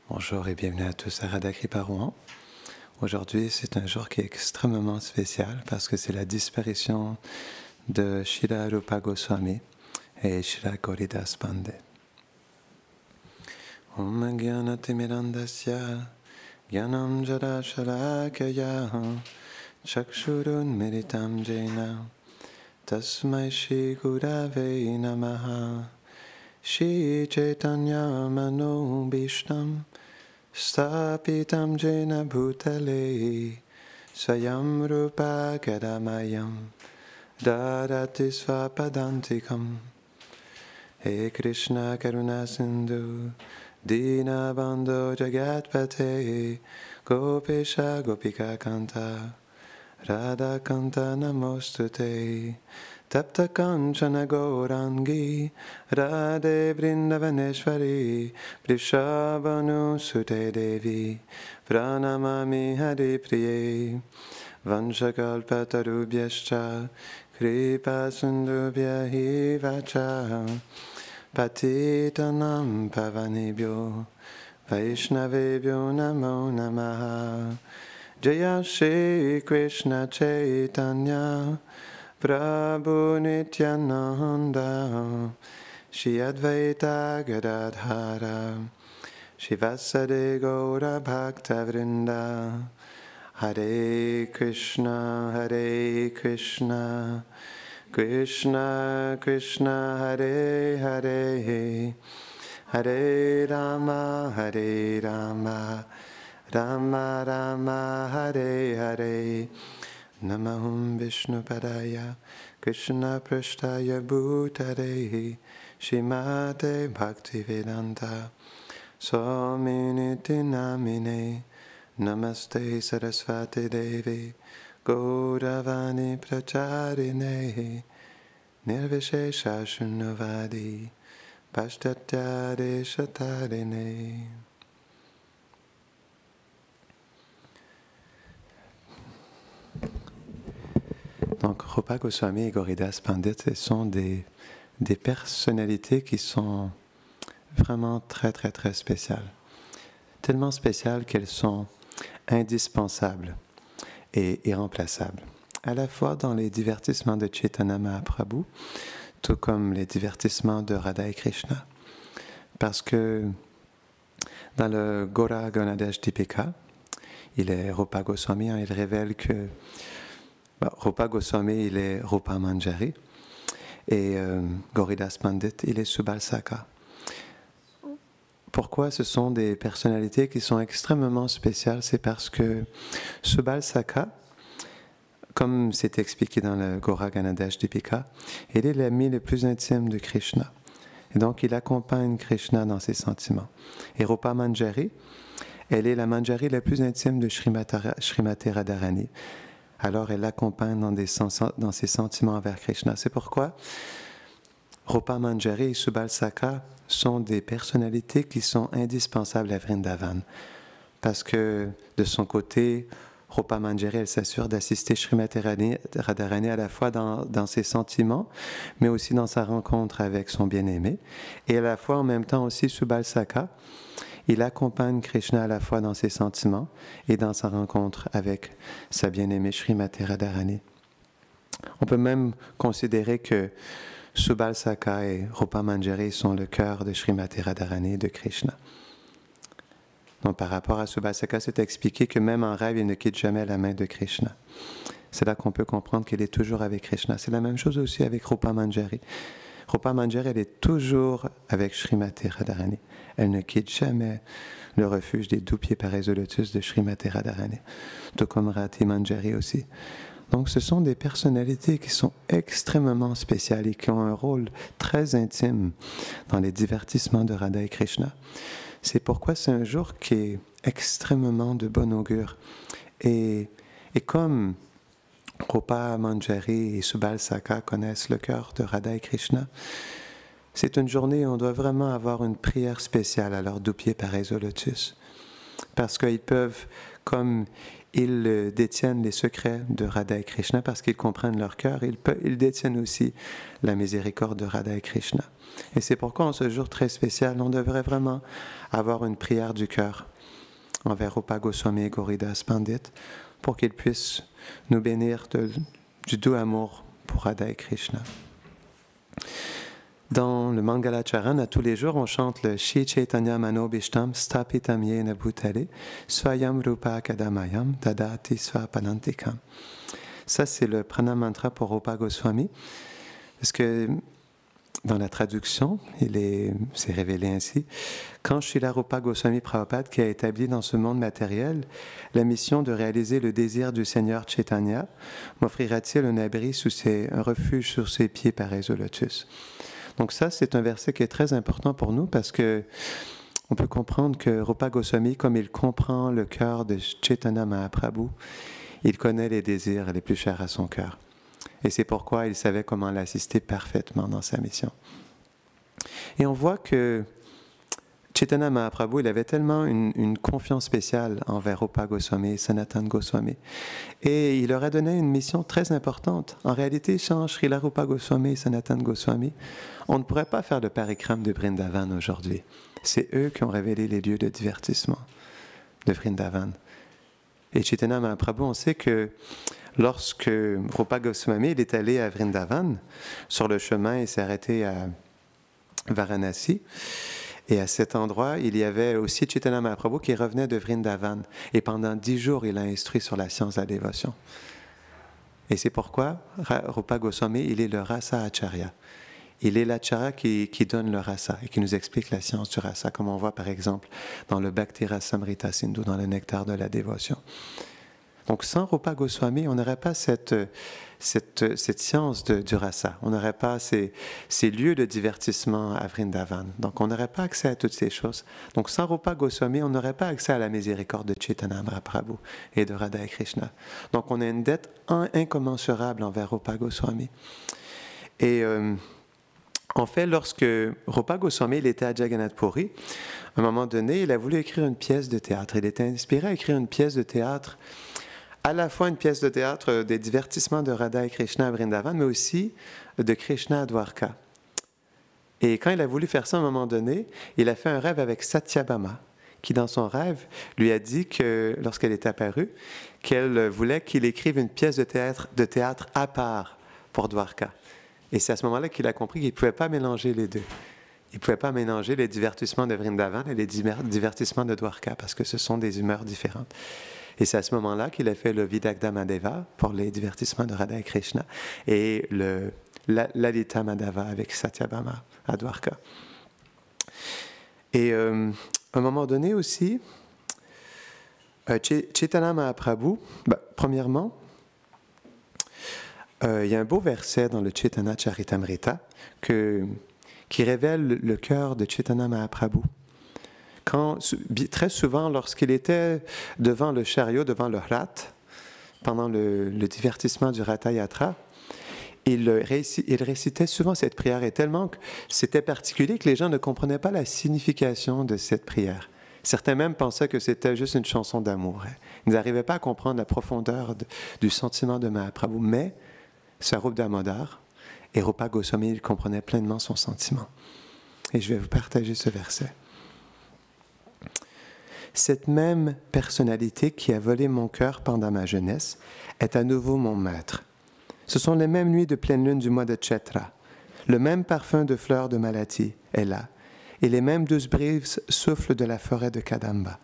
Bonjour et bienvenue à tous à Radha Kripa Rouen. Aujourd'hui, c'est un jour qui est extrêmement spécial parce que c'est la disparition de Srila Rupa Goswami et Srila Gauridas Pandit. Om Gyanati Mirandasya Gyanam Jada Shalakaya Chakshurun Miritam Jena Tasmai Shri Gurave Namaha Shri Chaitanya Mano Bhishtam Stapitam Jena Bhutale Swayam Rupa Kadamayam Dadati Svapadantikam He Krishna Karuna Sindhu Dinabandho Jagatpate Gopesha Gopika Kanta Radha Kanta Namostute Tapta Kanchana Gaurangi Radhe Vrindavaneshwari Vrishabhanu Sute Devi Pranamami Hari Priye Vanshakalpatarubhyascha Kripa Sindhubhya Vacha Patitanam Pavanebhyo Vaishnavebhyo Namo Namaha Jaya Shri Krishna Chaitanya Prabhu Nityananda Shri Advaita Gadadhara Shri Vasade Gaura Bhakta Vrinda Hare Krishna Krishna Krishna Hare Hare Hare Rama Rama Rama Hare Hare Namahum Vishnu Padaya Krishna Prashtaya Bhutare Shrimate Bhaktivedanta Swaminiti Namine Namaste Sarasvati Devi Gauravani Pracharine Nirvishesha Shunnavadi Pashtatya Shatarine. Donc, Rupa Goswami et Gauridas Pandit, ce sont des personnalités qui sont vraiment très, très, très spéciales. Tellement spéciales qu'elles sont indispensables et irremplaçables. À la fois dans les divertissements de Chaitanya Mahaprabhu, tout comme les divertissements de Radha et Krishna. Parce que dans le Gora Ganadash Dipika, il est Rupa Goswami, il révèle que Rupa Goswami, il est Rupa Manjari, et Gauridas Pandit, il est Subal-Saka. Pourquoi ce sont des personnalités qui sont extrêmement spéciales? C'est parce que Subal-Saka, comme c'est expliqué dans le Gora Ganadash Dipika, il est l'ami le plus intime de Krishna. Et donc, il accompagne Krishna dans ses sentiments. Et Rupa Manjari, elle est la Manjari la plus intime de Srimati Radharani. Alors, elle l'accompagne dans ses sentiments envers Krishna. C'est pourquoi Rupa Manjari et Subal-Saka sont des personnalités qui sont indispensables à Vrindavan. Parce que, de son côté, Rupa Manjari, elle s'assure d'assister Srimati Radharani à la fois dans ses sentiments, mais aussi dans sa rencontre avec son bien-aimé. Et à la fois, en même temps aussi, Subal-Saka, il accompagne Krishna à la fois dans ses sentiments et dans sa rencontre avec sa bien-aimée Srimati Radharani. On peut même considérer que Subal-Saka et Rupa Manjari sont le cœur de Srimati Radharani et de Krishna. Donc par rapport à Subal-Saka, c'est expliqué que même en rêve, il ne quitte jamais la main de Krishna. C'est là qu'on peut comprendre qu'il est toujours avec Krishna. C'est la même chose aussi avec Rupa Manjari. Rupa Manjari, elle est toujours avec Srimati Radharani. Elle ne quitte jamais le refuge des doux pieds pareils au lotus de Srimati Radharani, tout comme Rati Manjari aussi. Donc ce sont des personnalités qui sont extrêmement spéciales et qui ont un rôle très intime dans les divertissements de Radha et Krishna. C'est pourquoi c'est un jour qui est extrêmement de bon augure. Et comme Rupa Manjari et Subal-Saka connaissent le cœur de Radha et Krishna, c'est une journée où on doit vraiment avoir une prière spéciale à leurs doux pieds pareils au lotus. Parce qu'ils peuvent comme ils détiennent les secrets de Radha et Krishna parce qu'ils comprennent leur cœur, ils détiennent aussi la miséricorde de Radha et Krishna. Et c'est pourquoi en ce jour très spécial, on devrait vraiment avoir une prière du cœur envers Rupa Goswami et Gauridas Pandit pour qu'ils puissent nous bénir du doux amour pour Radha et Krishna. Dans le Mangalacharan, à tous les jours, on chante le Shri Chaitanya Manobishtam Stapitam Yena Bhutale Swayam Rupa Kadamayam Dadati Swapadantikam. Ça, c'est le prana mantra pour Rupa Goswami, parce que dans la traduction, c'est révélé ainsi. Quand Srila Rupa Goswami Prabhupada, qui a établi dans ce monde matériel la mission de réaliser le désir du Seigneur Chaitanya, m'offrira-t-il un refuge sur ses pieds pareils au lotus? Donc ça, c'est un verset qui est très important pour nous parce que on peut comprendre que Rupa Goswami, comme il comprend le cœur de Chaitanya Mahaprabhu, il connaît les désirs les plus chers à son cœur. Et c'est pourquoi il savait comment l'assister parfaitement dans sa mission. Et on voit que Chaitanya Mahaprabhu, il avait tellement une confiance spéciale envers Rupa Goswami et Sanatan Goswami. Et il leur a donné une mission très importante. En réalité, sans Srila Rupa Goswami et Sanatan Goswami, on ne pourrait pas faire le parikram de Vrindavan aujourd'hui. C'est eux qui ont révélé les lieux de divertissement de Vrindavan. Et Chaitanya Mahaprabhu, on sait que lorsque Rupa Goswami il est allé à Vrindavan, sur le chemin, il s'est arrêté à Varanasi. Et à cet endroit, il y avait aussi Chaitanya Mahaprabhu qui revenait de Vrindavan. Et pendant 10 jours, il a instruit sur la science de la dévotion. Et c'est pourquoi Rupa Goswami, il est le Rasa Acharya. Il est l'acharya qui donne le rasa et qui nous explique la science du rasa, comme on voit par exemple dans le Bhakti Rasamrita Sindhu, dans le nectar de la dévotion. Donc sans Rupa Goswami, on n'aurait pas cette science du rasa, on n'aurait pas ces lieux de divertissement à Vrindavan. Donc on n'aurait pas accès à toutes ces choses. Donc sans Rupa Goswami, on n'aurait pas accès à la miséricorde de Chaitanya Mahaprabhu et de Radha et Krishna. Donc on a une dette incommensurable envers Rupa Goswami. Et en fait, lorsque Rupa Goswami il était à Jagannath Puri, à un moment donné, il a voulu écrire une pièce de théâtre. Il était inspiré à écrire une pièce de théâtre, à la fois une pièce de théâtre des divertissements de Radha et Krishna à Vrindavan, mais aussi de Krishna à Dwarka. Et quand il a voulu faire ça à un moment donné, il a fait un rêve avec Satyabhama, qui dans son rêve lui a dit que, lorsqu'elle est apparue, qu'elle voulait qu'il écrive une pièce de théâtre à part pour Dwarka. Et c'est à ce moment-là qu'il a compris qu'il ne pouvait pas mélanger les deux. Il ne pouvait pas mélanger les divertissements de Vrindavan et les divertissements de Dwarka, parce que ce sont des humeurs différentes. Et c'est à ce moment-là qu'il a fait le Vidagdha Madhava pour les divertissements de Radha et Krishna et le Lalita Madhava avec Satyabhama à Dwarka. Et à un moment donné aussi, Chaitanya Mahaprabhu, premièrement, il y a un beau verset dans le Chaitanya Charitamrita qui révèle le cœur de Chaitanya Mahaprabhu. Très souvent, lorsqu'il était devant le chariot, devant le rat, pendant le divertissement du Ratha Yatra, il récitait souvent cette prière, et tellement que c'était particulier que les gens ne comprenaient pas la signification de cette prière. Certains même pensaient que c'était juste une chanson d'amour. Ils n'arrivaient pas à comprendre la profondeur du sentiment de Mahaprabhu, mais Swarup Damodar et Rupa Goswami, ils comprenaient pleinement son sentiment. Et je vais vous partager ce verset. Cette même personnalité qui a volé mon cœur pendant ma jeunesse est à nouveau mon maître. Ce sont les mêmes nuits de pleine lune du mois de Chaitra. Le même parfum de fleurs de Malati est là, et les mêmes douces brises soufflent de la forêt de Kadamba.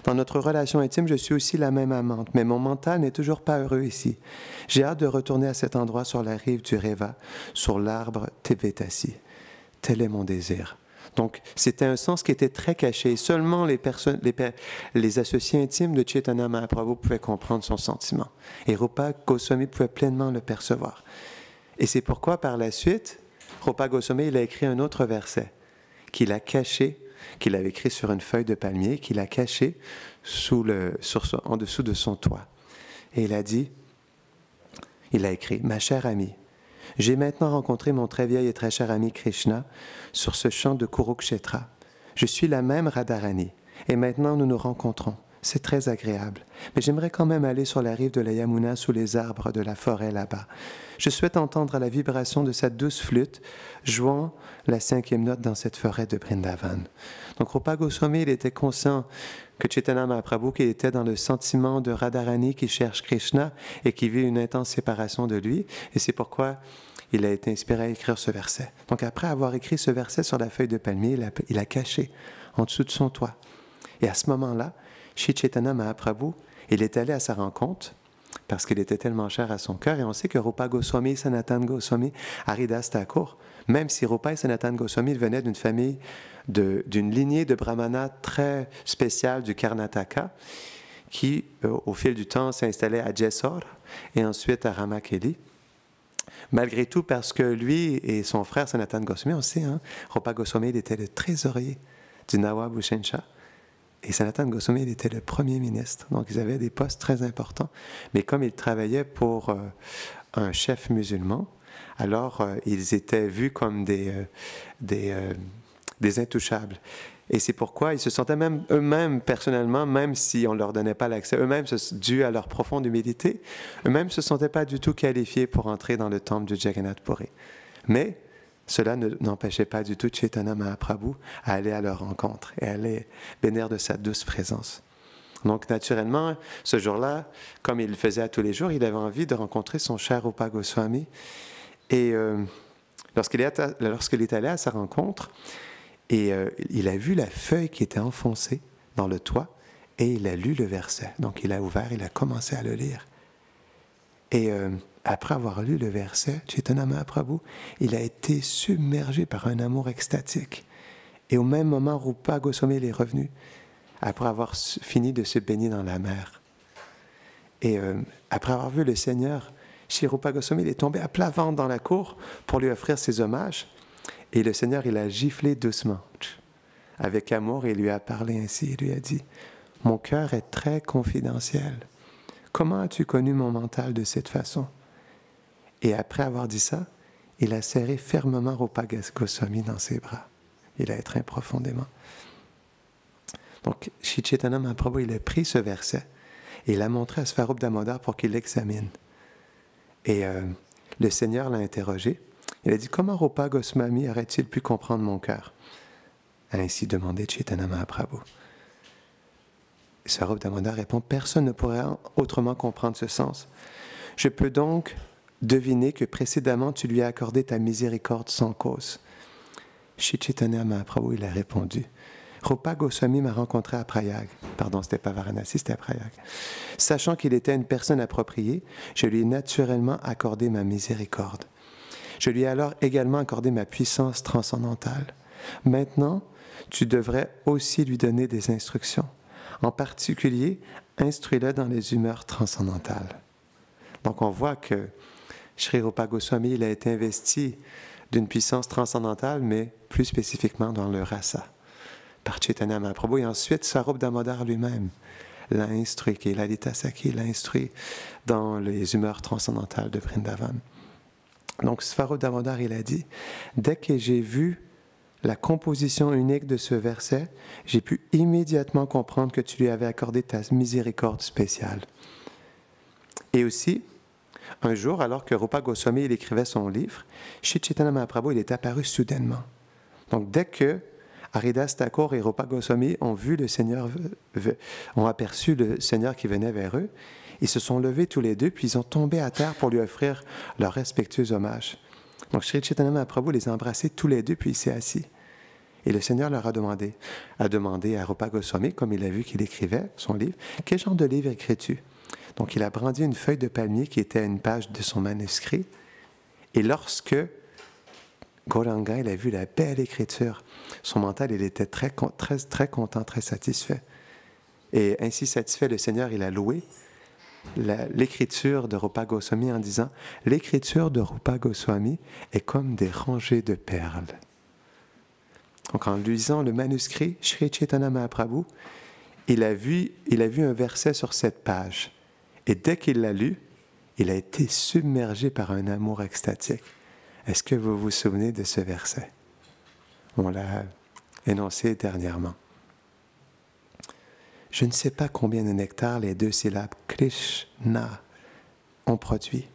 Dans notre relation intime, je suis aussi la même amante, mais mon mental n'est toujours pas heureux ici. J'ai hâte de retourner à cet endroit sur la rive du Reva, sur l'arbre Tevetasi. Tel est mon désir. Donc, c'était un sens qui était très caché. Seulement les associés intimes de Chaitanya Mahaprabhu pouvaient comprendre son sentiment. Et Rupa Goswami pouvait pleinement le percevoir. Et c'est pourquoi, par la suite, Rupa Goswami il a écrit un autre verset qu'il a caché, qu'il avait écrit sur une feuille de palmier, qu'il a caché en dessous de son toit. Et il a écrit « Ma chère amie, j'ai maintenant rencontré mon très vieil et très cher ami Krishna sur ce champ de Kurukshetra. Je suis la même Radharani, et maintenant nous nous rencontrons. c'est très agréable. Mais j'aimerais quand même aller sur la rive de la Yamuna sous les arbres de la forêt là-bas. Je souhaite entendre la vibration de sa douce flûte jouant la 5e note dans cette forêt de Vrindavan. Donc Rupa Goswami, il était conscient que Chaitanya Mahaprabhu, qui était dans le sentiment de Radharani qui cherche Krishna et qui vit une intense séparation de lui. Et c'est pourquoi il a été inspiré à écrire ce verset. Donc après avoir écrit ce verset sur la feuille de palmier, il a caché en dessous de son toit. Et à ce moment-là, Shri Chaitanya Mahaprabhu, il est allé à sa rencontre parce qu'il était tellement cher à son cœur. Et on sait que Rupa Goswami, Sanatan Goswami, Haridas Thakur, même si Rupa et Sanatan Goswami venaient d'une famille, d'une lignée de brahmanas très spéciale du Karnataka, qui, au fil du temps, s'est installé à Jessore et ensuite à Ramakeli. Malgré tout, parce que lui et son frère Sanatan Goswami, on sait, Rupa Goswami, il était le trésorier du Nawab Hussain Shah. Et Sanatan Goswami, il était le premier ministre. Donc, ils avaient des postes très importants. Mais comme ils travaillaient pour un chef musulman, alors ils étaient vus comme des intouchables. Et c'est pourquoi ils se sentaient même eux-mêmes, personnellement, même si on ne leur donnait pas l'accès, eux-mêmes, dû à leur profonde humilité, eux-mêmes ne se sentaient pas du tout qualifiés pour entrer dans le temple du Jagannath Puri. Mais cela n'empêchait pas du tout Chaitanya Mahaprabhu à aller à leur rencontre et à les bénir de sa douce présence. Donc, naturellement, ce jour-là, comme il le faisait à tous les jours, il avait envie de rencontrer son cher Rupa Goswami. Et lorsqu'il est allé à sa rencontre, il a vu la feuille qui était enfoncée dans le toit et il a lu le verset. Donc, il a ouvert, il a commencé à le lire. Et après avoir lu le verset, Chaitanya Mahaprabhu, il a été submergé par un amour extatique. Et au même moment, Rupa Goswami est revenu, après avoir fini de se baigner dans la mer. Et après avoir vu le Seigneur, Shri Rupa Goswami, il est tombé à plat ventre dans la cour pour lui offrir ses hommages. Et le Seigneur, il a giflé doucement, avec amour, et il lui a parlé ainsi. Il lui a dit, « Mon cœur est très confidentiel. Comment as-tu connu mon mental de cette façon? » Et après avoir dit ça, il a serré fermement Rupa Goswami dans ses bras. Il a étreint profondément. Donc, Shri Chaitanya Mahaprabhu, il a pris ce verset et il l'a montré à Svarup Damodar pour qu'il l'examine. Et le Seigneur l'a interrogé. Il a dit, « Comment Rupa Goswami aurait-il pu comprendre mon cœur ?» a ainsi demandé Chaitanya Mahaprabhu. Svarup Damodar répond, « Personne ne pourrait autrement comprendre ce sens. Je peux donc deviner que précédemment tu lui as accordé ta miséricorde sans cause. » Shri Chaitanya Mahaprabhu, il a répondu, « Rupa Goswami m'a rencontré à Prayag. » Pardon, c'était pas Varanasi, c'était à Prayag. « Sachant qu'il était une personne appropriée, je lui ai naturellement accordé ma miséricorde. Je lui ai alors également accordé ma puissance transcendantale. Maintenant, tu devrais aussi lui donner des instructions. En particulier, instruis-le dans les humeurs transcendantales. » Donc on voit que Shri Rupa Goswami, il a été investi d'une puissance transcendantale, mais plus spécifiquement dans le rasa, par Chaitanya Mahaprabhu. Et ensuite, Svarup Damodar lui-même l'a instruit, qui est Lalita Sakhi, l'a instruit dans les humeurs transcendantales de Vrindavan. Donc Svarup Damodar, il a dit, « Dès que j'ai vu la composition unique de ce verset, j'ai pu immédiatement comprendre que tu lui avais accordé ta miséricorde spéciale. » Et aussi, un jour, alors que Rupa Goswami il écrivait son livre, Shri Chaitanya Mahaprabhu il est apparu soudainement. Donc, dès que Haridas Thakur et Rupa Goswami ont vu le Seigneur, ont aperçu le Seigneur qui venait vers eux, ils se sont levés tous les deux, puis ils ont tombé à terre pour lui offrir leur respectueux hommage. Donc, Shri Chaitanya Mahaprabhu les a embrassés tous les deux, puis il s'est assis. Et le Seigneur leur a demandé à Rupa Goswami, comme il a vu qu'il écrivait son livre, « Quel genre de livre écris-tu » Donc, il a brandi une feuille de palmier qui était à une page de son manuscrit. Et lorsque Gauranga, il a vu la belle écriture, son mental, il était très content, très satisfait. Et ainsi satisfait, le Seigneur, il a loué l'écriture de Rupa Goswami en disant « L'écriture de Rupa Goswami est comme des rangées de perles. » Donc, en lisant le manuscrit, Shri Chaitanya Mahaprabhu, il a vu un verset sur cette page. Et dès qu'il l'a lu, il a été submergé par un amour extatique. Est-ce que vous vous souvenez de ce verset? On l'a énoncé dernièrement. Je ne sais pas combien de nectar les deux syllabes Krishna ont produit.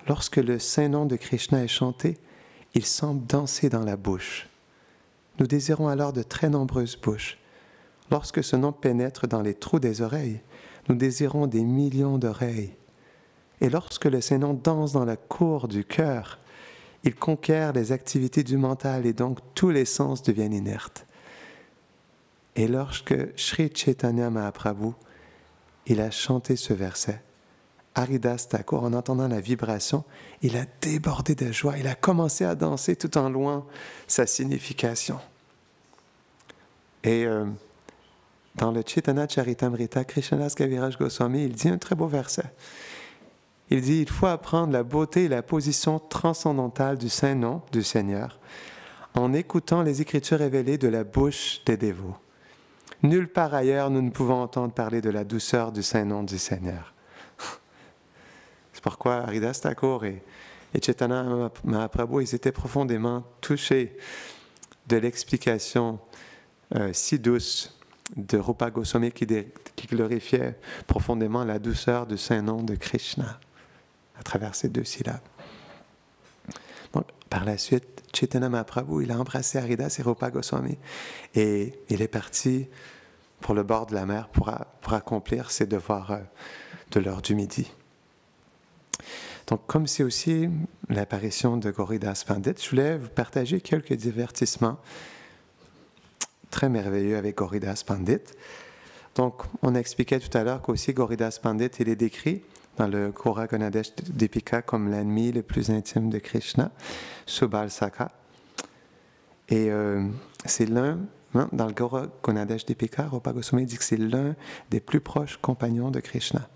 Lorsque le saint nom de Krishna est chanté, il semble danser dans la bouche. Nous désirons alors de très nombreuses bouches. Lorsque ce nom pénètre dans les trous des oreilles, nous désirons des millions d'oreilles. Et lorsque le Saint-Nom danse dans la cour du cœur, il conquiert les activités du mental et donc tous les sens deviennent inertes. Et lorsque Sri Chaitanya Mahaprabhu, il a chanté ce verset, Haridas Thakur, en entendant la vibration, il a débordé de joie, il a commencé à danser tout en louant sa signification. Et dans le Chaitanya Charitamrita, Krishnadas Kaviraj Goswami, il dit un très beau verset. Il dit, il faut apprendre la beauté et la position transcendantale du Saint-Nom du Seigneur en écoutant les Écritures révélées de la bouche des dévots. Nulle part ailleurs nous ne pouvons entendre parler de la douceur du Saint-Nom du Seigneur. C'est pourquoi Haridas Thakur et Chaitanya Mahaprabhu, ils étaient profondément touchés de l'explication si douce de Rupa Goswami qui glorifiait profondément la douceur du Saint-Nom de Krishna à travers ces deux syllabes. Donc, par la suite, Chaitanya Mahaprabhu, il a embrassé Haridas et Rupa Goswami et il est parti pour le bord de la mer pour accomplir ses devoirs de l'heure du midi. Donc, comme c'est aussi l'apparition de Gauridas Pandit, je voulais vous partager quelques divertissements très merveilleux avec Gauridas Pandit. Donc, on expliquait tout à l'heure qu'aussi Gauridas Pandit, il est décrit dans le Gaura Ganadesh Dipika comme l'ennemi le plus intime de Krishna, Subal Saka. Et c'est l'un, dans le Gaura Ganadesh Dipika, Rupa Goswami dit que c'est l'un des plus proches compagnons de Krishna.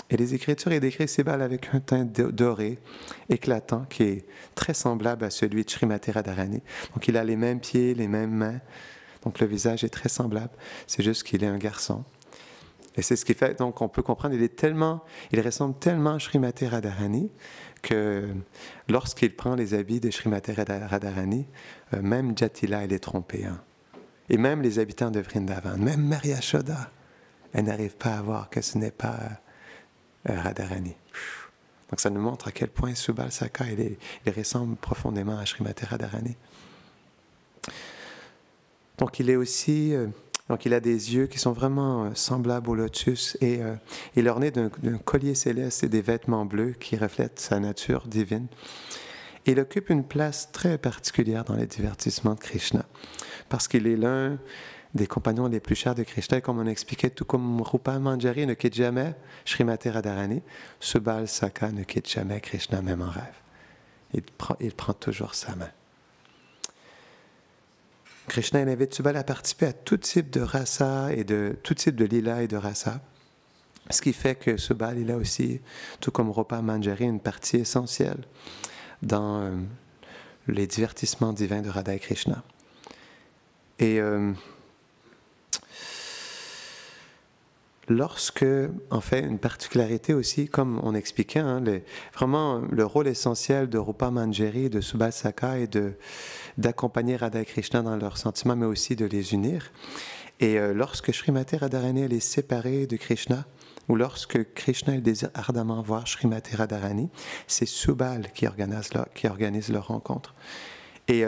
Et les Écritures, il décrit Subal avec un teint doré, éclatant, qui est très semblable à celui de Srimati Radharani. Donc, il a les mêmes pieds, les mêmes mains. Donc, le visage est très semblable. C'est juste qu'il est un garçon. Et c'est ce qui fait, donc, on peut comprendre, il ressemble tellement à Srimati Radharani que lorsqu'il prend les habits de Srimati Radharani, même Jatila, elle est trompée. Hein. Et même les habitants de Vrindavan, même Maria Yashoda, elle n'arrive pas à voir que ce n'est pas Radharani. Donc ça nous montre à quel point Subal Saka, il ressemble profondément à Srimati Radharani. Donc il est aussi, il a des yeux qui sont vraiment semblables au lotus et il est orné d'un collier céleste et des vêtements bleus qui reflètent sa nature divine. Et il occupe une place très particulière dans les divertissements de Krishna parce qu'il est l'un des compagnons les plus chers de Krishna, et comme on expliquait, tout comme Rupa Manjari ne quitte jamais Srimati Radharani, Subal Saka ne quitte jamais Krishna, même en rêve. Il prend toujours sa main. Krishna invite Subal à participer à tout type de rasa et tout type de lila et de rasa, ce qui fait que Subal, il a aussi, tout comme Rupa Manjari, une partie essentielle dans les divertissements divins de Radha et Krishna. Et lorsque, en fait, une particularité aussi, comme on expliquait, hein, vraiment le rôle essentiel de Rupa Manjari et de Subal Saka est d'accompagner Radha et Krishna dans leurs sentiments, mais aussi de les unir. Et lorsque Srimati Radharani est séparée de Krishna, ou lorsque Krishna il désire ardemment voir Srimati Radharani, c'est Subal qui organise leur rencontre. Et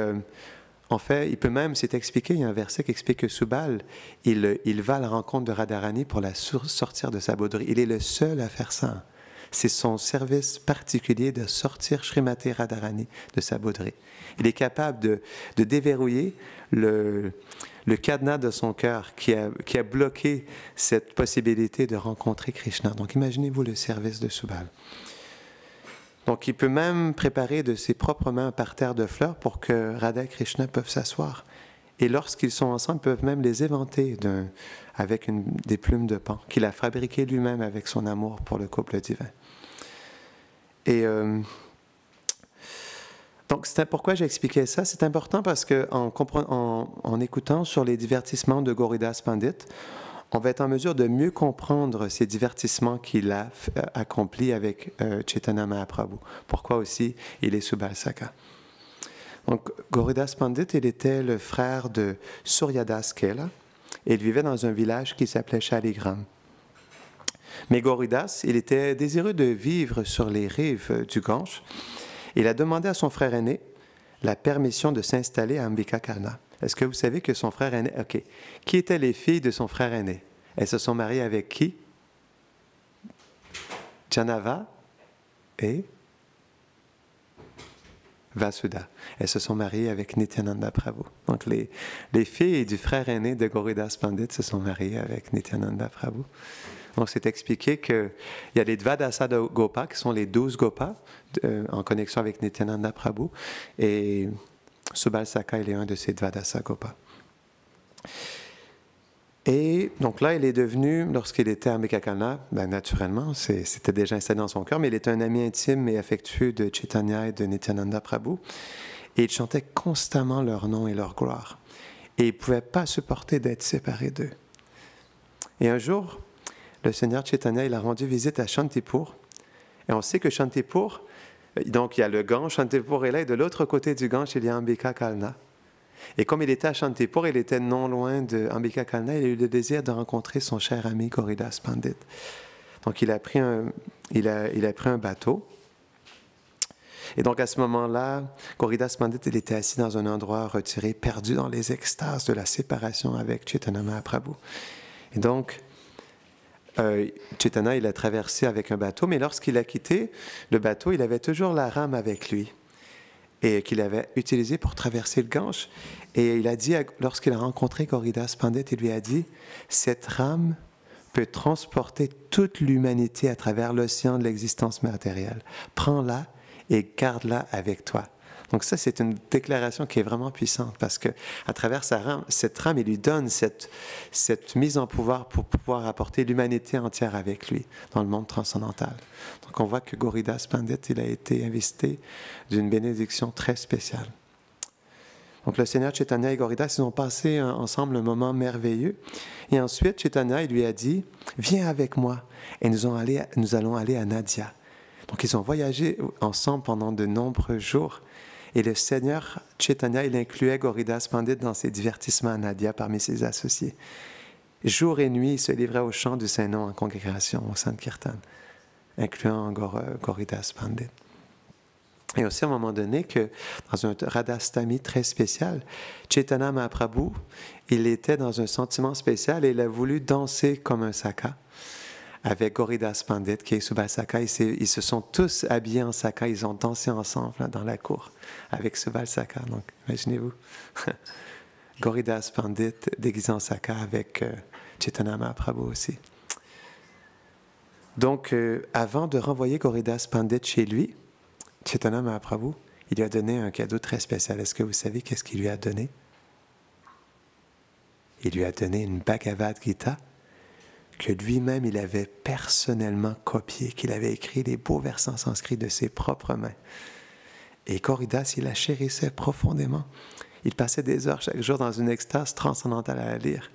en fait, il peut même, c'est expliqué, il y a un verset qui explique que Subal, il va à la rencontre de Radharani pour la sortir de sa bouderie. Il est le seul à faire ça. C'est son service particulier de sortir Srimati Radharani de sa bouderie. Il est capable de déverrouiller le cadenas de son cœur qui a bloqué cette possibilité de rencontrer Krishna. Donc imaginez-vous le service de Subal. Donc, il peut même préparer de ses propres mains un parterre de fleurs pour que Radha et Krishna peuvent s'asseoir. Et lorsqu'ils sont ensemble, ils peuvent même les éventer avec des plumes de pan qu'il a fabriquées lui-même avec son amour pour le couple divin. Et donc, c'est pourquoi j'expliquais ça. C'est important parce qu'en écoutant sur les divertissements de Gauridas Pandit, on va être en mesure de mieux comprendre ces divertissements qu'il a accomplis avec Chaitanya Mahaprabhu. Pourquoi aussi il est Subal Saka. Donc, Gauridas Pandit, il était le frère de Suryadas Kela. et il vivait dans un village qui s'appelait Shaligram. Mais Goridas, il était désireux de vivre sur les rives du Gange. Il a demandé à son frère aîné la permission de s'installer à Ambikakalna. Est-ce que vous savez que son frère aîné... OK. Qui étaient les filles de son frère aîné? Elles se sont mariées avec qui? Janava et Vasuda. Elles se sont mariées avec Nityananda Prabhu. Donc, les filles du frère aîné de Goridas Pandit se sont mariées avec Nityananda Prabhu. Donc, c'est expliqué qu'il y a les Dvadasa Gopas, qui sont les 12 Gopas, en connexion avec Nityananda Prabhu, et Subal Saka, il est un de ces Dvadasa Gopas. Et donc là, il est devenu, lorsqu'il était à Ambikakalna, naturellement, c'était déjà installé dans son cœur, mais il était un ami intime et affectueux de Chaitanya et de Nityananda Prabhu, et il chantait constamment leur nom et leur gloire. Et il ne pouvait pas supporter d'être séparé d'eux. Et un jour, le Seigneur Chaitanya, il a rendu visite à Shantipur. Et on sait que Shantipur, donc il y a le Gange, Shantipur est là, et de l'autre côté du Gange, il y a Ambikakalna. Et comme il était à Shantipur, il était non loin de Ambikakalna, il a eu le désir de rencontrer son cher ami Goridas Pandit. Donc il a pris un bateau. Et donc à ce moment-là, Goridas Pandit, il était assis dans un endroit retiré, perdu dans les extases de la séparation avec Chaitanya Mahaprabhu. Et donc, Chaitanya, il a traversé avec un bateau, mais lorsqu'il a quitté le bateau, il avait toujours la rame avec lui et qu'il avait utilisée pour traverser le Gange. Et il a dit, lorsqu'il a rencontré Goridas Pandit, il lui a dit, cette rame peut transporter toute l'humanité à travers l'océan de l'existence matérielle. Prends-la et garde-la avec toi. Donc ça, c'est une déclaration qui est vraiment puissante parce que à travers cette rame, il lui donne cette mise en pouvoir pour pouvoir apporter l'humanité entière avec lui dans le monde transcendantal. Donc on voit que Goridas Pandit, il a été investi d'une bénédiction très spéciale. Donc le Seigneur Chaitanya et Goridas, ils ont passé ensemble un moment merveilleux. Et ensuite, Chaitanya, il lui a dit, viens avec moi et nous allons aller à Nadia. Donc ils ont voyagé ensemble pendant de nombreux jours. Et le Seigneur Chaitanya, il incluait Goridas Pandit dans ses divertissements à Nadia parmi ses associés. Jour et nuit, il se livrait au chant du Saint-Nom en congrégation, au Sankirtan, incluant Goridas Pandit. Et aussi, à un moment donné, que dans un Radhastami très spécial, Chaitanya Mahaprabhu, il était dans un sentiment spécial et il a voulu danser comme un saka avec Goridas Pandit, qui est Subal Saka. Ils se sont tous habillés en saka, ils ont dansé ensemble là, dans la cour avec Subal Saka. Donc, imaginez-vous, Goridas Pandit déguisé en saka avec Chaitanya Mahaprabhu aussi. Donc, avant de renvoyer Goridas Pandit chez lui, Chaitanya Mahaprabhu, il lui a donné un cadeau très spécial. Est-ce que vous savez qu'est-ce qu'il lui a donné? Il lui a donné une Bhagavad Gita que lui-même, il avait personnellement copié, qu'il avait écrit les beaux versets sanskrit de ses propres mains. Et Goridas, il la chérissait profondément. Il passait des heures chaque jour dans une extase transcendantale à la lire.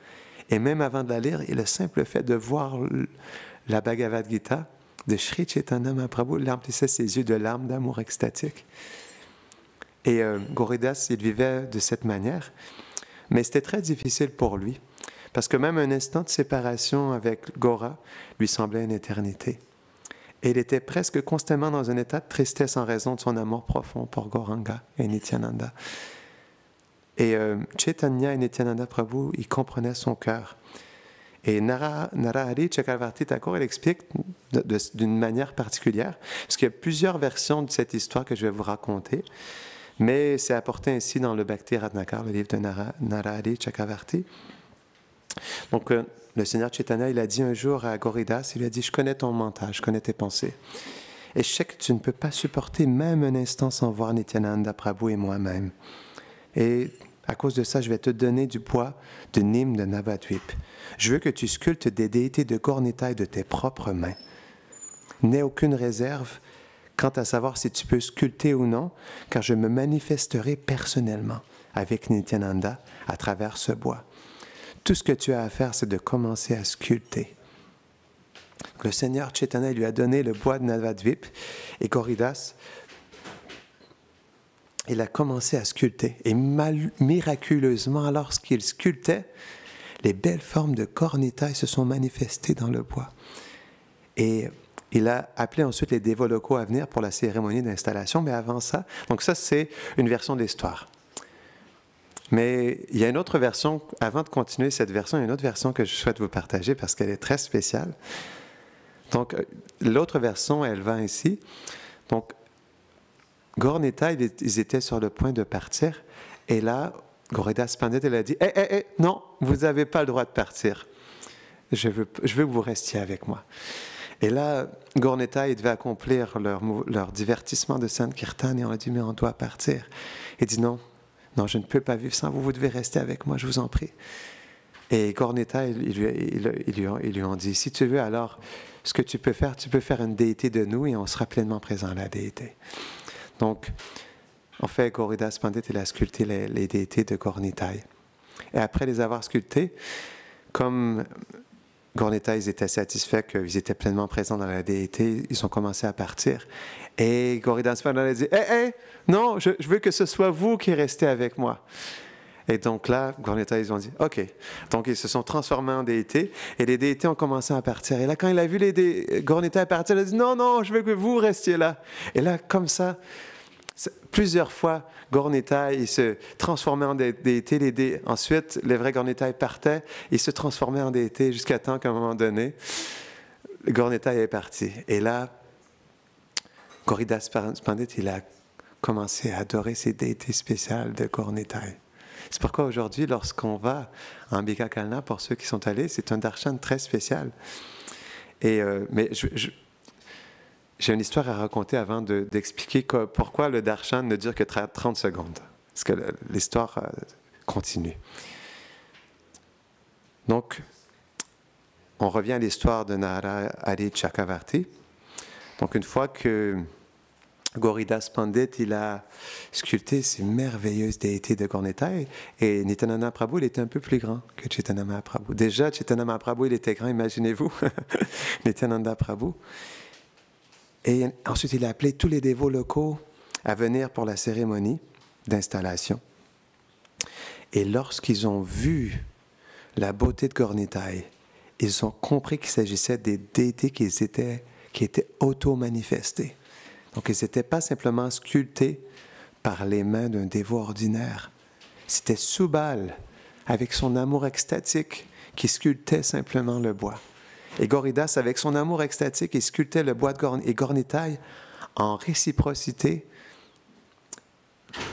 Et même avant de la lire, le simple fait de voir la Bhagavad Gita de Sri Chaitanya Mahaprabhu l'emplissait ses yeux de larmes d'amour extatique. Et Goridas, il vivait de cette manière. Mais c'était très difficile pour lui. Parce que même un instant de séparation avec Gora lui semblait une éternité. Et il était presque constamment dans un état de tristesse en raison de son amour profond pour Gauranga et Nityananda. Et Chaitanya et Nityananda Prabhu, ils comprenaient son cœur. Et Narahari Chakravarti Thakur, elle explique d'une manière particulière, parce qu'il y a plusieurs versions de cette histoire que je vais vous raconter, mais c'est apporté ainsi dans le Bhakti Ratnakar, le livre de Narahari Chakravarti. Donc, le Seigneur Chaitanya, il a dit un jour à Goridas, il lui a dit, je connais ton mental, je connais tes pensées. Et je sais que tu ne peux pas supporter même un instant sans voir Nityananda Prabhu et moi-même. Et à cause de ça, je vais te donner du bois de Nîmes de Navadvip. Je veux que tu sculptes des déités de Gaur-Nitai de tes propres mains. N'aie aucune réserve quant à savoir si tu peux sculpter ou non, car je me manifesterai personnellement avec Nityananda à travers ce bois. Tout ce que tu as à faire, c'est de commencer à sculpter. Le Seigneur Chaitanya lui a donné le bois de Navadvip et Goridas, il a commencé à sculpter. Et miraculeusement, lorsqu'il sculptait, les belles formes de cornitailles se sont manifestées dans le bois. Et il a appelé ensuite les dévots locaux à venir pour la cérémonie d'installation, mais avant ça, donc ça c'est une version de l'histoire. Mais il y a une autre version, avant de continuer cette version, il y a une autre version que je souhaite vous partager parce qu'elle est très spéciale. Donc l'autre version, elle va ainsi. Donc Gaur Nitai, ils étaient sur le point de partir, et là, Gauridas Pandit, elle a dit, non, vous n'avez pas le droit de partir. Je veux que vous restiez avec moi. Et là, Gaur Nitai, ils devaient accomplir leur divertissement de Sankirtan, et on a dit, mais on doit partir. Il dit, non, je ne peux pas vivre sans vous, vous devez rester avec moi, je vous en prie. Et Gaur Nitai, ils lui ont dit, si tu veux, alors, ce que tu peux faire une déité de nous, et on sera pleinement présent à la déité. Donc, en fait, Gauridas Pandit, il a sculpté les déités de Gaur Nitai. Et après les avoir sculptés, comme Gaur Nitai, ils étaient satisfaits qu'ils étaient pleinement présents dans la déité, ils ont commencé à partir. Et Gauridas Pandit a dit, non, je veux que ce soit vous qui restez avec moi. Et donc là, Gaur Nitai, ils ont dit, OK. Donc, ils se sont transformés en déités, et les déités ont commencé à partir. Et là, quand il a vu Gaur Nitai partir, il a dit, non, je veux que vous restiez là. Et là, comme ça, plusieurs fois, Gaur Nitai, il se transformait en déité. Ensuite, les vrais Gaur Nitai partaient, ils se transformaient en déité jusqu'à temps qu'à un moment donné, Gaur Nitai est parti. Et là, Gauridas Pandit, il a commencé à adorer ces déités spéciales de Gaur Nitai. C'est pourquoi aujourd'hui, lorsqu'on va à Ambika Kalna, pour ceux qui sont allés, c'est un darshan très spécial. Mais j'ai une histoire à raconter avant d'expliquer pourquoi le darshan ne dure que 30 secondes. Parce que l'histoire continue. Donc, on revient à l'histoire de Narahari Chakravarti. Donc, une fois que Gauridas Pandit, il a sculpté ces merveilleuses déités de Gaur Nitai, et Nityananda Prabhu, il était un peu plus grand que Chaitanya Mahaprabhu. Déjà, Chaitanya Mahaprabhu, il était grand, imaginez-vous, Nityananda Prabhu. Et ensuite, il a appelé tous les dévots locaux à venir pour la cérémonie d'installation. Et lorsqu'ils ont vu la beauté de Gaur Nitai, ils ont compris qu'il s'agissait des déités qui étaient auto-manifestés. Donc, ils n'étaient pas simplement sculptés par les mains d'un dévot ordinaire. C'était Subal, avec son amour extatique, qui sculptait simplement le bois. Et Gauridas, avec son amour extatique, il sculptait le bois de Gaur Nitai en réciprocité,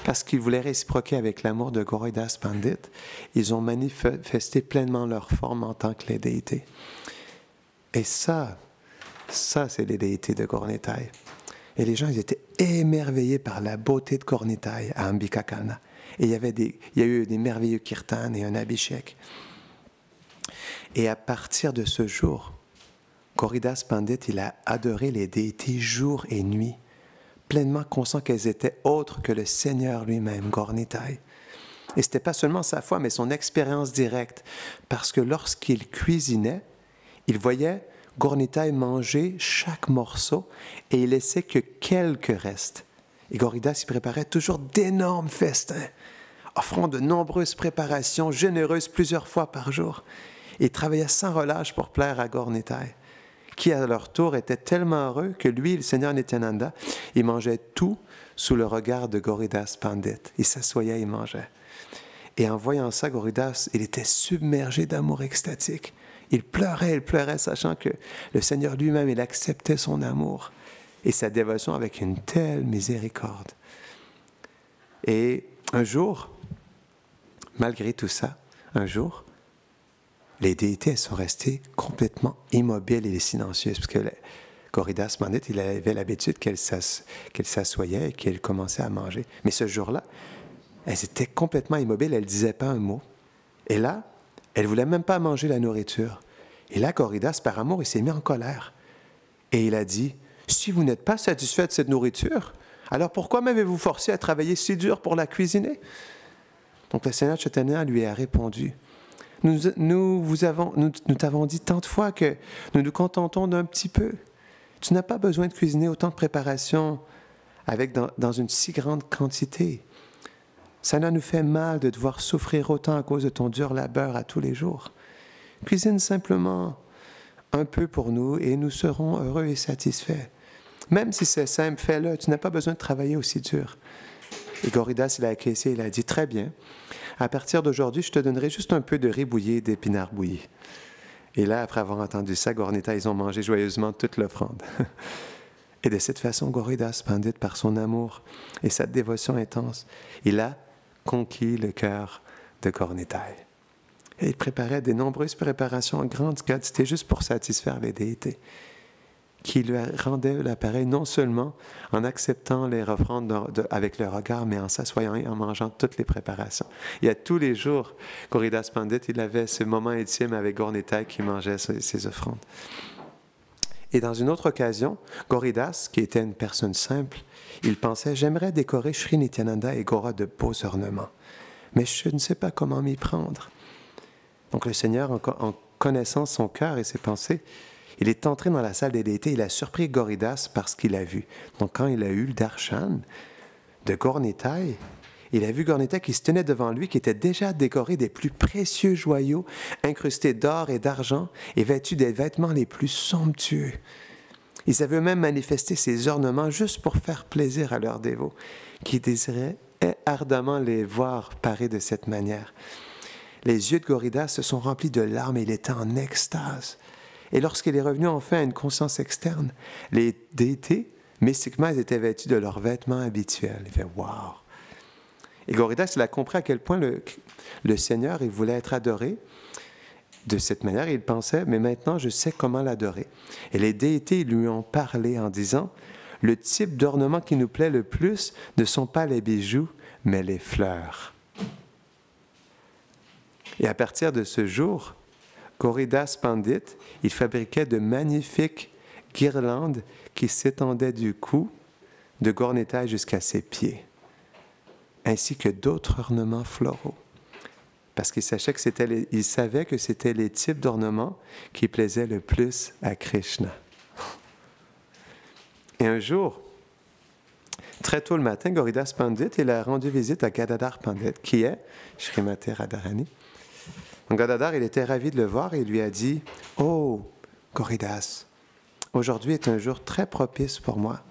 parce qu'ils voulaient réciproquer avec l'amour de Gauridas Pandit. Ils ont manifesté pleinement leur forme en tant que les déités. Et ça, c'est les déités de Gaur Nitai. Et les gens, ils étaient émerveillés par la beauté de Gaur Nitai à Ambika Kalna. Et il y a eu des merveilleux kirtans et un abhishek. Et à partir de ce jour, Gauridas Pandit, il a adoré les déités jour et nuit, pleinement conscient qu'elles étaient autres que le Seigneur lui-même, Gaur Nitai. Et ce n'était pas seulement sa foi, mais son expérience directe. Parce que lorsqu'il cuisinait, il voyait Gaur Nitai manger chaque morceau et il laissait que quelques restes. Et Gauridas y préparait toujours d'énormes festins, offrant de nombreuses préparations généreuses plusieurs fois par jour. Il travaillait sans relâche pour plaire à Gaur Nitai, qui à leur tour était tellement heureux que lui, le Seigneur Nityananda, il mangeait tout sous le regard de Gauridas Pandit. Il s'assoyait, il mangeait. Et en voyant ça, Gauridas, il était submergé d'amour extatique. Il pleurait, sachant que le Seigneur lui-même, il acceptait son amour et sa dévotion avec une telle miséricorde. Et un jour, malgré tout ça, les déités sont restées complètement immobiles et silencieuses, parce que Gauridas Pandit, il avait l'habitude qu'elle s'assoyait et qu'elle commençait à manger. Mais ce jour-là, elles étaient complètement immobiles, elles ne disaient pas un mot. Et là, elle ne voulait même pas manger la nourriture. Et là, Gauridas, par amour, il s'est mis en colère. Et il a dit, « Si vous n'êtes pas satisfait de cette nourriture, alors pourquoi m'avez-vous forcé à travailler si dur pour la cuisiner? » Donc le Seigneur Chaitanya lui a répondu, « Nous t'avons dit tant de fois que nous nous contentons d'un petit peu. Tu n'as pas besoin de cuisiner autant de préparations dans une si grande quantité. Ça nous fait mal de devoir souffrir autant à cause de ton dur labeur à tous les jours. Cuisine simplement un peu pour nous et nous serons heureux et satisfaits. Même si c'est simple, fais-le. Tu n'as pas besoin de travailler aussi dur. » Et Goridas, il a acquiescé, il a dit, « Très bien. À partir d'aujourd'hui, je te donnerai juste un peu de riz bouillé et d'épinards bouillis. » Et là, après avoir entendu ça, Gornita, ils ont mangé joyeusement toute l'offrande. Et de cette façon, Goridas Pandit, par son amour et sa dévotion intense, il a conquis le cœur de Gornitai. Et il préparait de nombreuses préparations en grande quantité juste pour satisfaire les déités, qui lui rendaient l'appareil non seulement en acceptant les offrandes avec le regard, mais en s'assoyant et en mangeant toutes les préparations. Il y a tous les jours, Goridas Pandit, il avait ce moment intime avec Gornitai qui mangeait ses offrandes. Et dans une autre occasion, Goridas, qui était une personne simple, il pensait « J'aimerais décorer Sri Nityananda et Gora de beaux ornements, mais je ne sais pas comment m'y prendre. » Donc le Seigneur, en connaissant son cœur et ses pensées, il est entré dans la salle des déités, il a surpris Goridas par ce qu'il a vu. Donc quand il a eu le darshan de Gornitai, il a vu Gornitai qui se tenait devant lui, qui était déjà décoré des plus précieux joyaux, incrustés d'or et d'argent et vêtu des vêtements les plus somptueux. Ils avaient même manifesté ces ornements juste pour faire plaisir à leurs dévots, qui désiraient ardemment les voir parés de cette manière. Les yeux de Goridas se sont remplis de larmes et il était en extase. Et lorsqu'il est revenu enfin à une conscience externe, les déités, mystiquement, ils étaient vêtus de leurs vêtements habituels. Il fait « Wow !» Et Goridas, il a compris à quel point le Seigneur, il voulait être adoré de cette manière. Il pensait, mais maintenant, je sais comment l'adorer. Et les déités lui ont parlé en disant, le type d'ornement qui nous plaît le plus ne sont pas les bijoux, mais les fleurs. Et à partir de ce jour, Goridas Pandit, il fabriquait de magnifiques guirlandes qui s'étendaient du cou de Gornitai jusqu'à ses pieds, ainsi que d'autres ornements floraux. Parce qu'il savait que c'était les types d'ornements qui plaisaient le plus à Krishna. Et un jour, très tôt le matin, Goridas Pandit, il a rendu visite à Gadadhar Pandit, qui est Srimati Radharani. Donc Gadadhar, il était ravi de le voir et il lui a dit « Oh, Goridas, aujourd'hui est un jour très propice pour moi.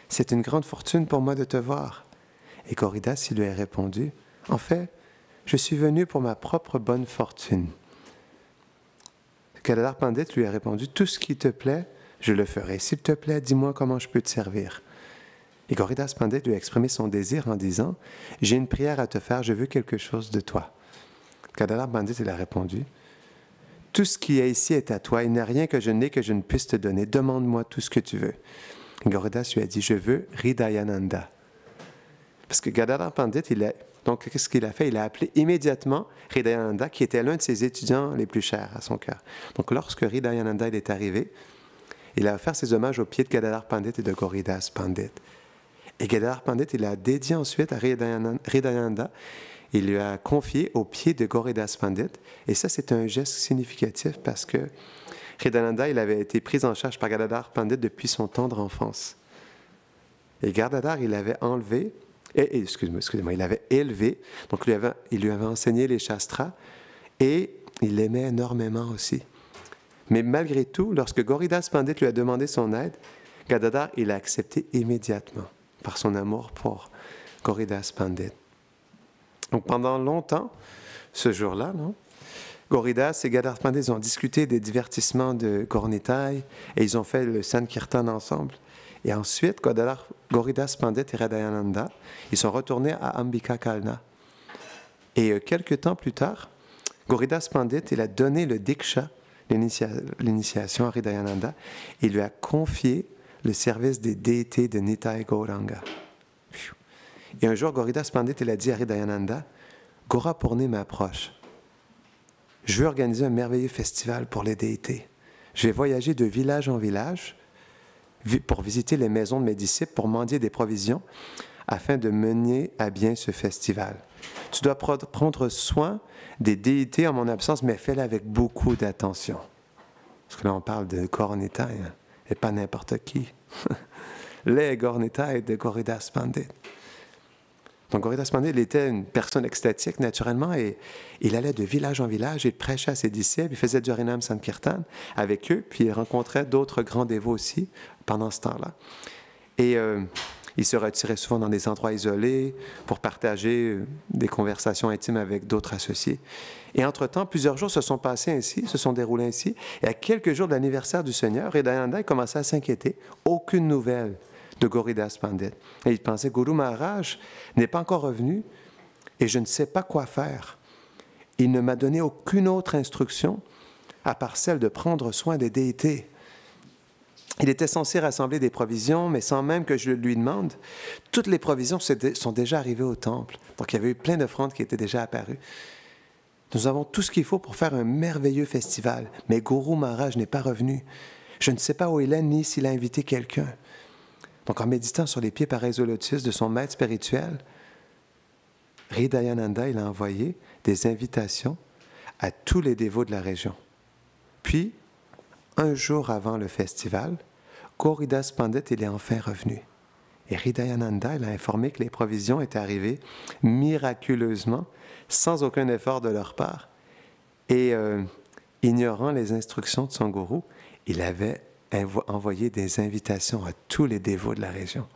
C'est une grande fortune pour moi de te voir. » Et Goridas, il lui a répondu, « En fait, je suis venu pour ma propre bonne fortune. » Gadadhar Pandit lui a répondu, « Tout ce qui te plaît, je le ferai. S'il te plaît, dis-moi comment je peux te servir. » Et Goridas Pandit lui a exprimé son désir en disant, « J'ai une prière à te faire, je veux quelque chose de toi. » Gadadhar Pandit, il a répondu, « Tout ce qui est ici est à toi, il n'y a rien que je n'ai que je ne puisse te donner. Demande-moi tout ce que tu veux. » Et Goridas lui a dit, « Je veux Hridayananda. » Parce que Gadadhar Pandit, donc qu'est-ce qu'il a fait? Il a appelé immédiatement Hridayananda, qui était l'un de ses étudiants les plus chers à son cœur. Donc lorsque Hridayananda il est arrivé, il a offert ses hommages aux pieds de Gadadhar Pandit et de Goridas Pandit. Et Gadadhar Pandit, il a dédié ensuite à Hridayananda, il lui a confié aux pieds de Goridas Pandit. Et ça, c'est un geste significatif parce que Hridayananda, il avait été pris en charge par Gadadhar Pandit depuis son tendre enfance. Et Gadadhar, il avait enlevé, excusez-moi, il avait élevé, donc il lui avait enseigné les shastras et il l'aimait énormément aussi. Mais malgré tout, lorsque Goridas Pandit lui a demandé son aide, Gadadhar, il a accepté immédiatement par son amour pour Goridas Pandit. Donc pendant longtemps, ce jour-là, Goridas et Gadadhar Pandit ont discuté des divertissements de Gornitai et ils ont fait le Sankirtan ensemble. Et ensuite, Goridas Pandit et Hridayananda, ils sont retournés à Ambika Kalna. Et quelques temps plus tard, Goridas Pandit, il a donné le Diksha, l'initiation à Hridayananda, et il lui a confié le service des déités de Nitai Gauranga. Et un jour, Goridas Pandit, il a dit à Hridayananda, « Gora Purnima m'approche. Je veux organiser un merveilleux festival pour les déités. Je vais voyager de village en village pour visiter les maisons de mes disciples, pour mendier des provisions, afin de mener à bien ce festival. Tu dois prendre soin des déités en mon absence, mais fais-le avec beaucoup d'attention. » Parce que là, on parle de Gornitai, et pas n'importe qui. Les Gornitai de Goridas Pandit. Donc, Goridas Pandit, il était une personne extatique, naturellement, et il allait de village en village, il prêchait à ses disciples, il faisait du Harinam Sankirtan avec eux, puis il rencontrait d'autres grands dévots aussi pendant ce temps-là. Et il se retirait souvent dans des endroits isolés pour partager des conversations intimes avec d'autres associés. Et entre-temps, plusieurs jours se sont passés ainsi, se sont déroulés ainsi, et à quelques jours de l'anniversaire du Seigneur, Hridayananda commençait à s'inquiéter. Aucune nouvelle de Goridas Pandit. Et il pensait, Guru Maharaj n'est pas encore revenu et je ne sais pas quoi faire. Il ne m'a donné aucune autre instruction à part celle de prendre soin des déités. Il était censé rassembler des provisions, mais sans même que je lui demande, toutes les provisions sont déjà arrivées au temple. Donc il y avait eu plein d'offrandes qui étaient déjà apparues. Nous avons tout ce qu'il faut pour faire un merveilleux festival, mais Guru Maharaj n'est pas revenu. Je ne sais pas où il est ni s'il a invité quelqu'un. Donc, en méditant sur les pieds pareils au lotus de son maître spirituel, Hridayananda, il a envoyé des invitations à tous les dévots de la région. Puis, un jour avant le festival, Goridas Pandit, il est enfin revenu. Et Hridayananda, il a informé que les provisions étaient arrivées miraculeusement, sans aucun effort de leur part. Et ignorant les instructions de son gourou, il avait envoyer des invitations à tous les dévots de la région.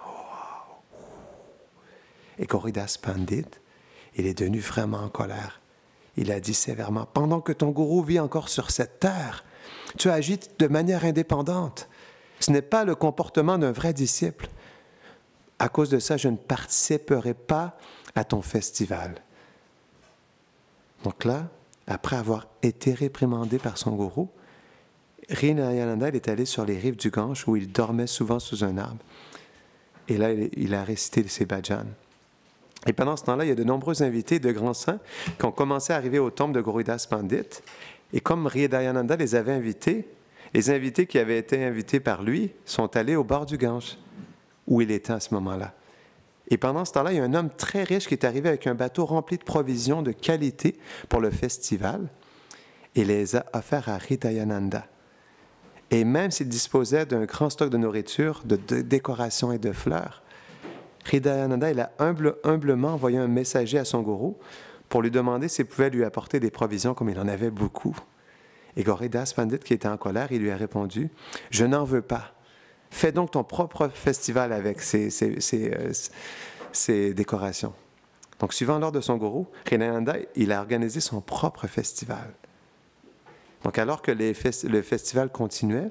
Et Goridas Pandit, il est devenu vraiment en colère. Il a dit sévèrement, « Pendant que ton gourou vit encore sur cette terre, tu agis de manière indépendante. Ce n'est pas le comportement d'un vrai disciple. À cause de ça, je ne participerai pas à ton festival. » Donc là, après avoir été réprimandé par son gourou, Hridayananda est allé sur les rives du Gange où il dormait souvent sous un arbre. Et là, il a récité ses bhajans. Et pendant ce temps-là, il y a de nombreux invités de grands saints qui ont commencé à arriver au temple de Goridas Pandit. Et comme Hridayananda les avait invités, les invités qui avaient été invités par lui sont allés au bord du Gange, où il était à ce moment-là. Et pendant ce temps-là, il y a un homme très riche qui est arrivé avec un bateau rempli de provisions de qualité pour le festival et les a offerts à Hridayananda. Et même s'il disposait d'un grand stock de nourriture, de décorations et de fleurs, Hridayananda, il a humblement envoyé un messager à son gourou pour lui demander s'il pouvait lui apporter des provisions comme il en avait beaucoup. Et Goridas Pandit, qui était en colère, il lui a répondu, « Je n'en veux pas. Fais donc ton propre festival avec ces décorations. » Donc, suivant l'ordre de son gourou, Hridayananda, il a organisé son propre festival. Donc, alors que le festival continuait,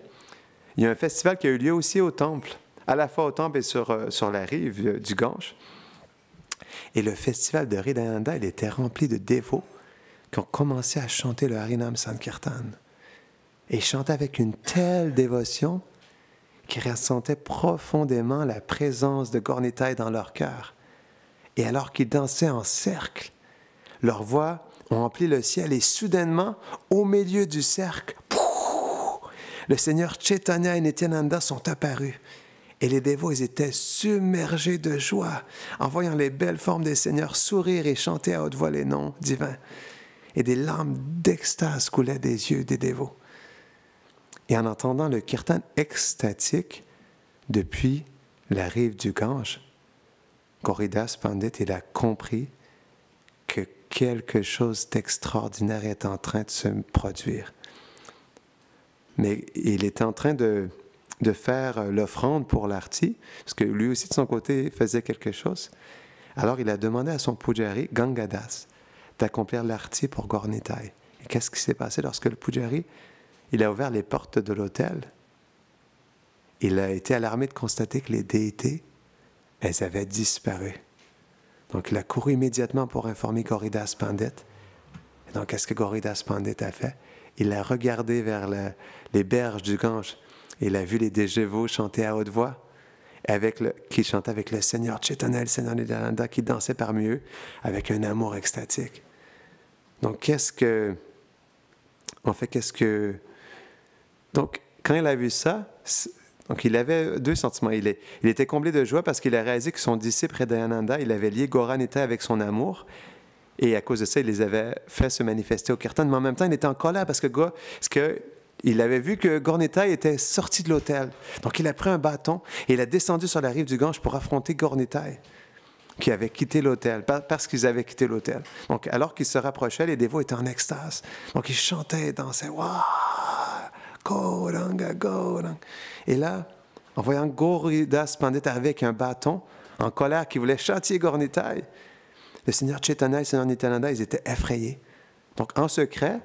il y a un festival qui a eu lieu aussi au temple, à la fois au temple et sur la rive du Gange. Et le festival de Hridayananda, il était rempli de dévots qui ont commencé à chanter le Harinam Sankirtan. Et ils chantaient avec une telle dévotion qu'ils ressentaient profondément la présence de Gaur Nitai dans leur cœur. Et alors qu'ils dansaient en cercle, leurs voix ont empli le ciel et soudainement, au milieu du cercle, le Seigneur Chaitanya et Nityananda sont apparus. Et les dévots, ils étaient submergés de joie en voyant les belles formes des seigneurs sourire et chanter à haute voix les noms divins. Et des larmes d'extase coulaient des yeux des dévots. Et en entendant le kirtan extatique depuis la rive du Gange, Goridas Pandit, il a compris que quelque chose d'extraordinaire est en train de se produire. Mais il est en train de faire l'offrande pour l'arti, parce que lui aussi de son côté faisait quelque chose. Alors il a demandé à son pujari, Gangadas, d'accomplir l'arti pour Gaur Nitai. Et qu'est-ce qui s'est passé lorsque le pujari, il a ouvert les portes de l'autel? Il a été alarmé de constater que les déités, elles avaient disparu. Donc il a couru immédiatement pour informer Goridas Pandit. Et donc qu'est-ce que Goridas Pandit a fait? Il a regardé vers les berges du Gange et il a vu les dévots chanter à haute voix, qui chantaient avec le Seigneur Chaitanya, le Seigneur Nityananda, qui dansait parmi eux avec un amour extatique. Donc, Donc, quand il a vu ça, donc il avait deux sentiments. Il était comblé de joie parce qu'il a réalisé que son disciple Hridayananda, il avait lié Gaur Nitai avec son amour. Et à cause de ça, il les avait fait se manifester au kirtan. Mais en même temps, il était en colère parce qu'il avait vu que Gaur Nitai était sorti de l'autel. Donc, il a pris un bâton et il a descendu sur la rive du Gange pour affronter Gaur Nitai. qui avaient quitté l'autel, parce qu'ils avaient quitté l'autel. Donc, alors qu'ils se rapprochaient, les dévots étaient en extase. Donc, ils chantaient et dansaient. Waouh! Gauranga, Gauranga. Et là, en voyant Gauridas Pandit arriver avec un bâton, en colère, qui voulait châtier Gaur Nitai, le Seigneur Chaitanya et le Seigneur Nityananda, ils étaient effrayés. Donc, en secret,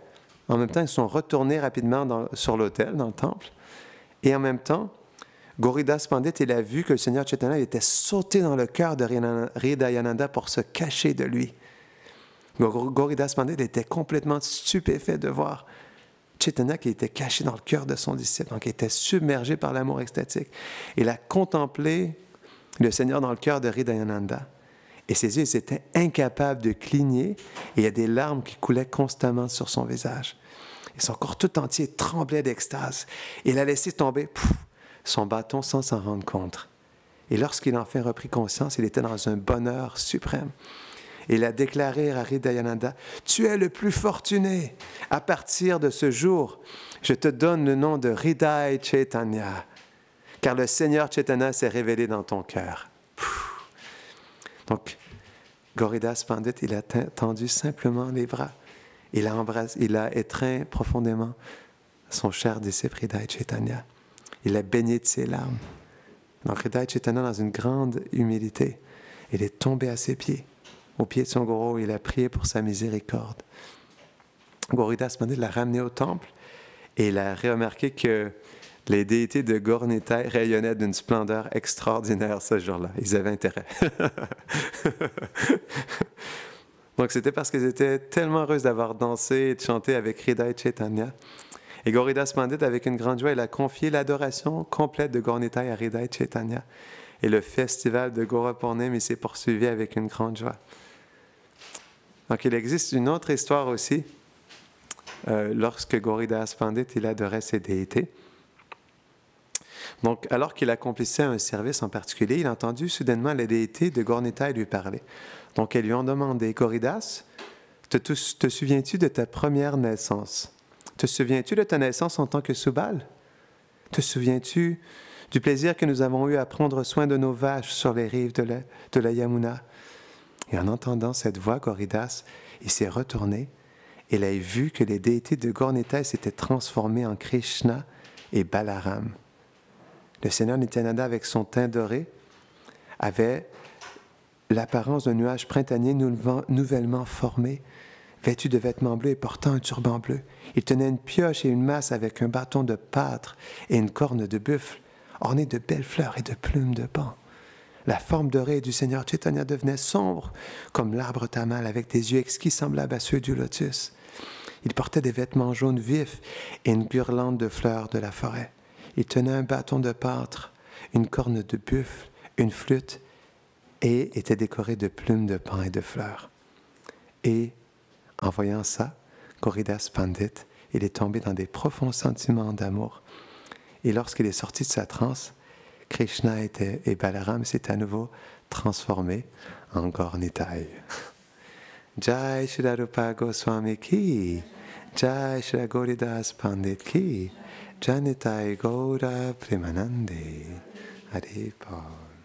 en même temps, ils sont retournés rapidement sur l'autel, dans le temple. Et en même temps, Gauridas Pandit, il a vu que le Seigneur Chaitanya était sauté dans le cœur de Hridayananda pour se cacher de lui. Gauridas Pandit était complètement stupéfait de voir Chaitanya qui était caché dans le cœur de son disciple, donc il était submergé par l'amour extatique. Il a contemplé le Seigneur dans le cœur de Hridayananda. Et ses yeux ils étaient incapables de cligner, et il y a des larmes qui coulaient constamment sur son visage. Et son corps tout entier tremblait d'extase. Il a laissé tomber son bâton sans s'en rendre compte. Et lorsqu'il a enfin repris conscience, il était dans un bonheur suprême. Et il a déclaré à Hridayananda, « Tu es le plus fortuné. À partir de ce jour, je te donne le nom de Hridaya Chaitanya, car le Seigneur Chaitanya s'est révélé dans ton cœur. » Donc, Gauridas Pandit, il a tendu simplement les bras. Il a étreint profondément son cher disciple Hridaya Chaitanya. Il l'a baigné de ses larmes. Donc, Hridaya Chaitanya, dans une grande humilité, il est tombé à ses pieds. Au pied de son gourou, il a prié pour sa miséricorde. Gauridas Pandit l'a ramené au temple et il a remarqué que les déités de Gaur Nitai rayonnaient d'une splendeur extraordinaire ce jour-là. Ils avaient intérêt. Donc, c'était parce qu'ils étaient tellement heureux d'avoir dansé et de chanter avec Hridaya Chaitanya. Et Gauridas Pandit, avec une grande joie, il a confié l'adoration complète de Gaur Nitai à Hridaya Chaitanya. Et le festival de Gaura Purnima s'est poursuivi avec une grande joie. Donc, il existe une autre histoire aussi, lorsque Gauridas Pandit, il adorait ses déités. Donc, alors qu'il accomplissait un service en particulier, il a entendu soudainement les déités de Gaur Nitai lui parler. Donc, elles lui ont demandé, « Gauridas, te souviens-tu de ta première naissance? Te souviens-tu de ta naissance en tant que Subal? Te souviens-tu du plaisir que nous avons eu à prendre soin de nos vaches sur les rives de la Yamuna? » Et en entendant cette voix, Gauridas, il s'est retourné et il a vu que les déités de Gaur Nitai s'étaient transformées en Krishna et Balaram. Le Seigneur Nityananda, avec son teint doré, avait l'apparence d'un nuage printanier nouvellement formé, vêtu de vêtements bleus et portant un turban bleu. Il tenait une pioche et une masse avec un bâton de pâtre et une corne de buffle, ornée de belles fleurs et de plumes de pan. La forme dorée du Seigneur Chaitanya devenait sombre comme l'arbre tamal, avec des yeux exquis semblables à ceux du lotus. Il portait des vêtements jaunes vifs et une guirlande de fleurs de la forêt. Il tenait un bâton de pâtre, une corne de buffle, une flûte, et était décoré de plumes de pan et de fleurs. Et, en voyant ça, Gauridas Pandit, il est tombé dans des profonds sentiments d'amour. Et lorsqu'il est sorti de sa transe, Krishna et Balaram s'est à nouveau transformés en Gaur Nitai. Jai Shri Rupa Goswami ki, Jai Shri Gauridas Pandit ki, Jai Nitai Gaura Premanande. Hare Paul.